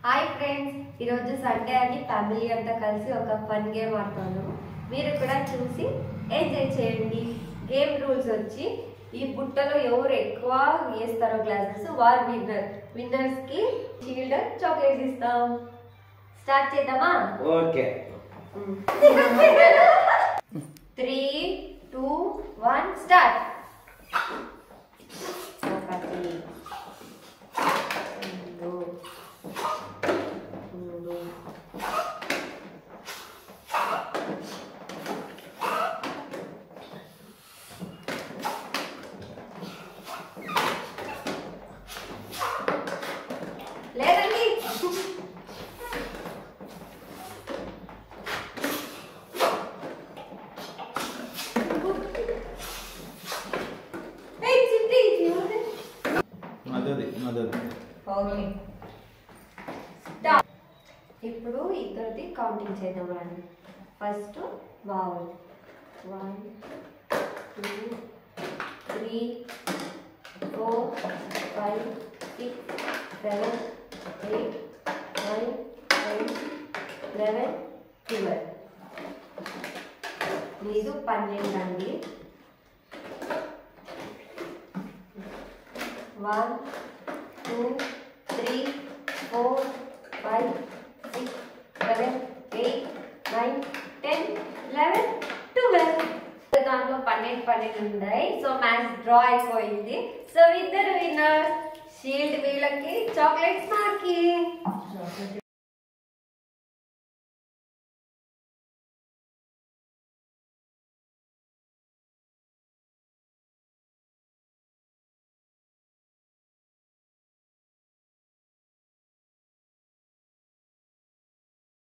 Hi friends, ఈరోజు Sunday అని family అంతా కలిసి ఒక ఫన్ గేమ్ ఆడుతాను. మీరు కూడా చూసి ఎంజాయ్ చేయండి. గేమ్ రూల్స్ వచ్చి ఈ బుట్టలో ఎవరు ఎక్కువ వేస్తారో గ్లాసెస్ వారు విన్నర్స్ కి షీల్డ్ చాక్లెట్స్ ఇస్తాం. స్టార్ట్ చేద్దామా? ఓకే. 3, 2, 1 స్టార్ట్. ఒకటి, రెండు, మూడు, లేదండి. ఇప్పుడు ఇద్దరిది కౌంటింగ్ చేద్దాం రండి. ఫస్ట్ బావుల్ 1, 2, 3, 4, 5, 6, 7, 8, 9, 10, 11, 12. మీది 12 అండి. 1, 2, 3, 4, 5, 6, 7, 8, 9, 10, 11, 12. దాంట్లో 12 ఉన్నాయి. సో మ్యాచ్ డ్రా అయిపోయింది. సో ఇద్దరు విన్నర్స్. షీల్డ్ వీళ్ళకి, చాక్లెట్స్ మాకి.